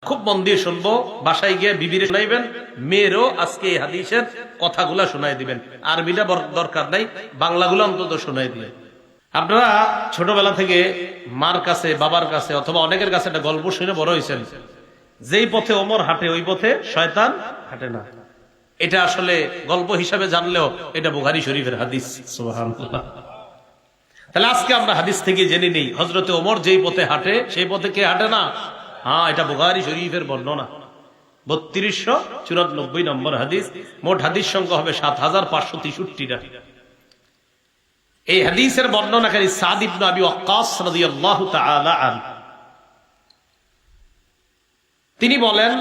খুব মন দিয়ে শুনবো, বাসায় গিয়ে বিবিরে শোনাইবেন, মেয়েরও আজকে এই হাদিসের কথাগুলা শোনাই দিবেন। আরবিটা দরকার নাই, বাংলাগুলো অন্তত শোনাই দিবেন। আপনারা ছোটবেলা থেকে মার কাছে, বাবার কাছে অথবা অনেকের কাছে একটা গল্প শুনে বড় হয়েছেন, যেই পথে ওমর হাঁটে ওই পথে শয়তান হাঁটে না। এটা আসলে গল্প হিসাবে জানলেও এটা বুখারী শরীফের হাদিস। সুবহানাল্লাহ। তাহলে আজকে আমরা হাদিস থেকে জেনে নেই, হযরতে ওমর যেই পথে হাঁটে সেই পথে কে হাঁটে না? হ্যাঁ, এটা বুখারী শরীফের বর্ণনা, 3294 নম্বর হাদিস। মোট হাদিস সংখ্যা হবে 7563টা। এই হাদিসের বর্ণনাকারী সাদ ইবনে আবি ওয়াক্কাস রাদিয়াল্লাহু তাআলা আনহু। তিনি বলেন,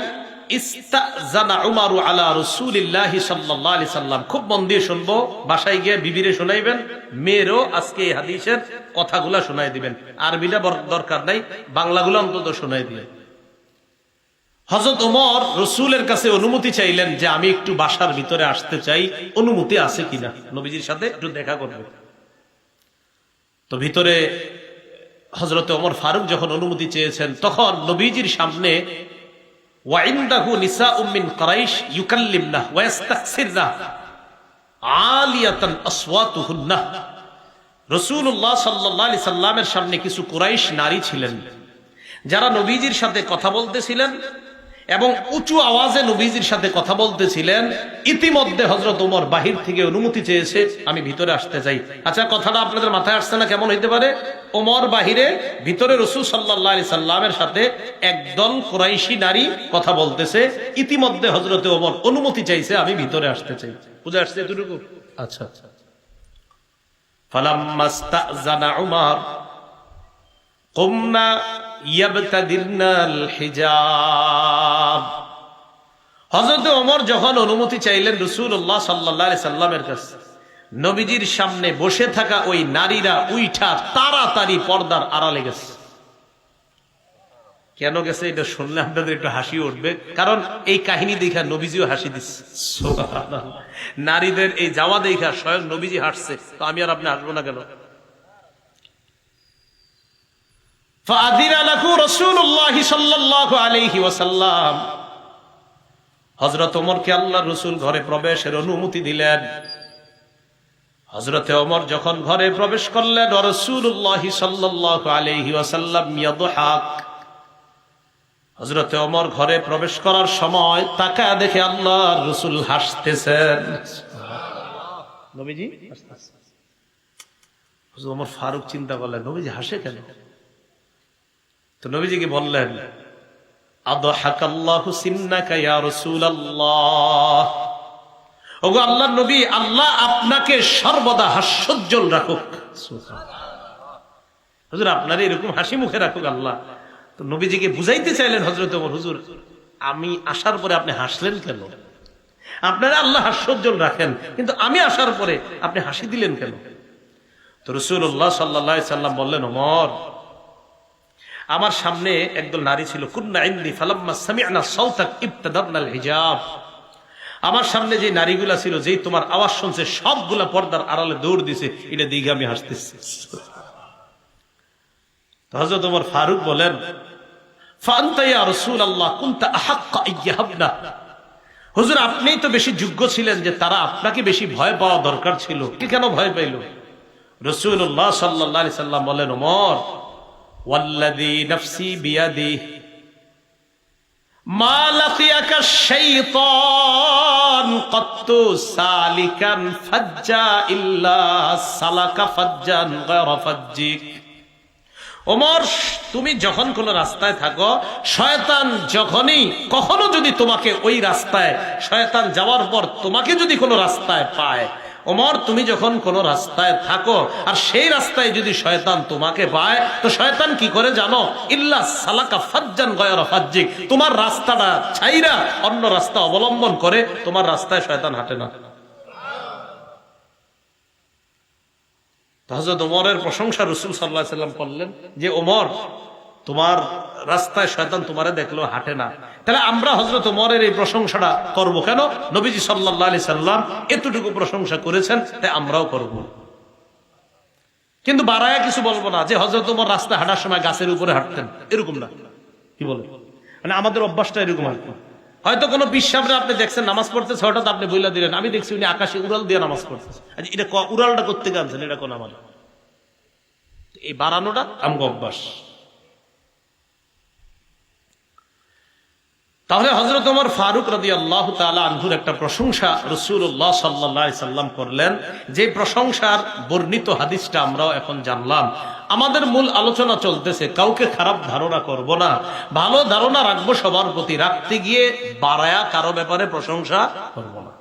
ইস্তাযানা উমারু আলা রাসূলিল্লাহি সাল্লাল্লাহু আলাইহি সাল্লাম। খুব মন দিয়ে শুনবো, বাসায় গিয়ে বিবিরে শোনাইবেন, মেয়েরও আজকে এই হাদিসের কথাগুলা শোনাই দিবেন। আরবিটা দরকার নাই, বাংলাগুলো অন্তত শোনাই দিবেন। হযরত ওমর রাসূলের কাছে অনুমতি চাইলেন যে আমি একটু বাসার ভিতরে আসতে চাই, অনুমতি আছে কিনা, নবীজির সাথে একটু দেখা করব। তো ভিতরে হযরত ওমর ফারুক যখন অনুমতি চেয়েছেন, তখন নবীজির সামনে ওয়াইনদাহু নিসাউম মিন কুরাইশ ইউকাল্লিমনা ওয়া ইস্তাকসিরনা আলিয়াতান আসওয়াতুহুন্না। রাসূলুল্লাহ সাল্লাল্লাহু আলাইহি সাল্লামের সামনে কিছু কুরাইশ নারী ছিলেন, যারা নবীজির সাথে কথা বলতেছিলেন এবং উঁচু আওয়াজে নবীজির সাথে কথা বলতেছিলেন। ইতিমধ্যে হযরত ওমর বাহির থেকে অনুমতি চেয়েছে, আমি ভিতরে আসতে চাই। আচ্ছা, কথাটা আপনাদের মাথায় আসছে না? কেমন হইতে পারে? ওমর বাহিরে, ভিতরে রাসূল সাল্লাল্লাহু আলাইহি সাল্লামের সাথে একদল কুরাইশি নারী কথা বলতেছে। ইতিমধ্যে হযরত ওমর অনুমতি চাইছে, আমি ভিতরে আসতে চাই। বুঝে আসছে এতটুকু? আচ্ছা। ফালাম্মাস্তাযানা উমর কুমনা ইয়াবতাদিরনাল হিজাব। হযরত ওমর যখন অনুমতি চাইলেন রাসূলুল্লাহ সাল্লাল্লাহু আলাইহি সাল্লামের কাছে, নবীজির সামনে বসে থাকা ওই নারীরা উইঠা তাড়াতাড়ি পর্দার আড়ালে গেছে। কেন গেছে এটা শুনলে আপনাদের একটু হাসি উঠবে, কারণ এই কাহিনী দেখা নবীজিও হাসি দিচ্ছে। সুবহানাল্লাহ। নারীদের এই যাওয়া দেখা স্বয়ং নবীজি হাসছে, তো আমি আর আপনি হাসবো না কেন? ফাআযিনা লাহু রাসূলুল্লাহ সাল্লাল্লাহু আলাইহি ওয়াসাল্লাম। হযরত ওমরকে আল্লাহর রাসূল ঘরে প্রবেশের অনুমতি দিলেন। হযরতে ওমর যখন ঘরে প্রবেশ করলেন, রাসূলুল্লাহ সাল্লাল্লাহু আলাইহি ওয়াসাল্লাম ইয়াদহাক। হযরতে ওমর ঘরে প্রবেশ করার সময় তাকায় দেখে আল্লাহর রাসূল হাসতেছেন। নবীজি হাসতেছেন। হযরত ওমর ফারুক চিন্তা করলেন, নবীজি হাসে কেন? তো নবীজিকে বললেন, আদহাকাল্লাহু সিন্নাকা ইয়া রাসূলুল্লাহ। ওগো আল্লাহর নবী, আল্লাহ আপনাকে সর্বদা হাস্যোজ্জ্বল রাখুক। সুবহানাল্লাহ। হুজুর আপনার এরকম হাসি মুখে রাখুক আল্লাহ। তো নবীজিকে বুঝাইতে চাইলেন হযরত ওমর, হুজুর আমি আসার পরে আপনি হাসলেন কেন? আপনারা আল্লাহ হাস্যোজ্জ্বল রাখেন, কিন্তু আমি আসার পরে আপনি হাসি দিলেন কেন? তো রাসূলুল্লাহ সাল্লাল্লাহু আলাইহি সাল্লাম বললেন, ওমর, আমার সামনে একদল নারী ছিল, কুন্না ইন্দি ফালাম্মা সামি'না সাওতাক ইবতাদারনাল হিজাব। আমার সামনে যে নারীগুলা ছিল, যেই তোমার আওয়াজ শুনছে সবগুলা পর্দার আড়ালে দৌড় দিছে। এটা দেখে আমি হাসতেছি। হযরত ওমর ফারুক বলেন, ফাআনতা ইয়া রাসূলুল্লাহ কুনতা আহাক্কা আইয়াহাবনা। হুজুর আপনিই তো বেশি যোগ্য ছিলেন যে তারা আপনাকে বেশি ভয় পাওয়া দরকার ছিল, কেন ভয় পাইল? রাসূলুল্লাহ সাল্লাল্লাহু আলাইহি সাল্লাম বলেন, ওমর, ওয়াল্লাযী নাফসি বিয়াদিহি মা লাকিয়াকা শাইতান কাত্তু সালিকান ফাজ্জা ইল্লা সালাকা ফাজ্জান গায়রা ফাজ্জিক। ওমর, তুমি যখন কোন রাস্তায় থাকো, শয়তান যখনই কখনো যদি তোমাকে ওই রাস্তায়, শয়তান যাওয়ার পর তোমাকে যদি কোনো রাস্তায় পায়, ওমর তুমি যখন কোন রাস্তায় থাকো আর সেই রাস্তায় যদি শয়তান তোমাকে পায়, তো শয়তান কি করে জানো? ইল্লা সালাকা ফাজ্জান গায়রা ফাজ্জিক। তোমার রাস্তাটা ছাইরা অন্য রাস্তা অবলম্বন করে, তোমার রাস্তায় শয়তান হাঁটে না। হযরত ওমরের প্রশংসা রাসূল সাল্লাল্লাহু আলাইহি সাল্লাম করলেন যে, ওমর তোমার রাস্তায় শয়তান তোমারে দেখলো হাঁটে না। তাহলে আমরা হযরত ওমরের এই প্রশংসাটা করব কেন? নবীজি সাল্লাল্লাহু আলাইহি সাল্লাম এতটুকু প্রশংসা করেছেন, তাই আমরাও করব। কিন্তু বাড়ায়া কিছু বলবো না যে হযরত ওমর রাস্তায় হাঁটার সময় গাছের উপরে হাঁটতেন, এরকম না। কি বলে? মানে আমাদের অভ্যাসটা এরকম আর কি। হয়তো কোনো বিশ্বাসে আপনি দেখছেন নামাজ পড়তেছে, হঠাৎ আপনি বইলা দিলেন আমি দেখছি উনি আকাশে উড়াল দিয়ে নামাজ পড়তেছে। আচ্ছা, এটা উড়ালটা করতে গেছেন, এটা কোন আমার এই বাড়ানোটা আমগো অভ্যাস। তাহলে হযরত ওমর ফারুক রাদিয়াল্লাহু তাআলা আনহুর একটা প্রশংসা রাসূলুল্লাহ সাল্লাল্লাহু আলাইহি সাল্লাম করলেন, যে প্রশংসার বর্ণিত হাদিসটা আমরাও এখন জানলাম। আমাদের মূল আলোচনা চলতেছে কাউকে খারাপ ধারণা করব না, ভালো ধারণা রাখবো সবার প্রতি, রাখতে গিয়ে বাড়ায়া কারো ব্যাপারে প্রশংসা করব না।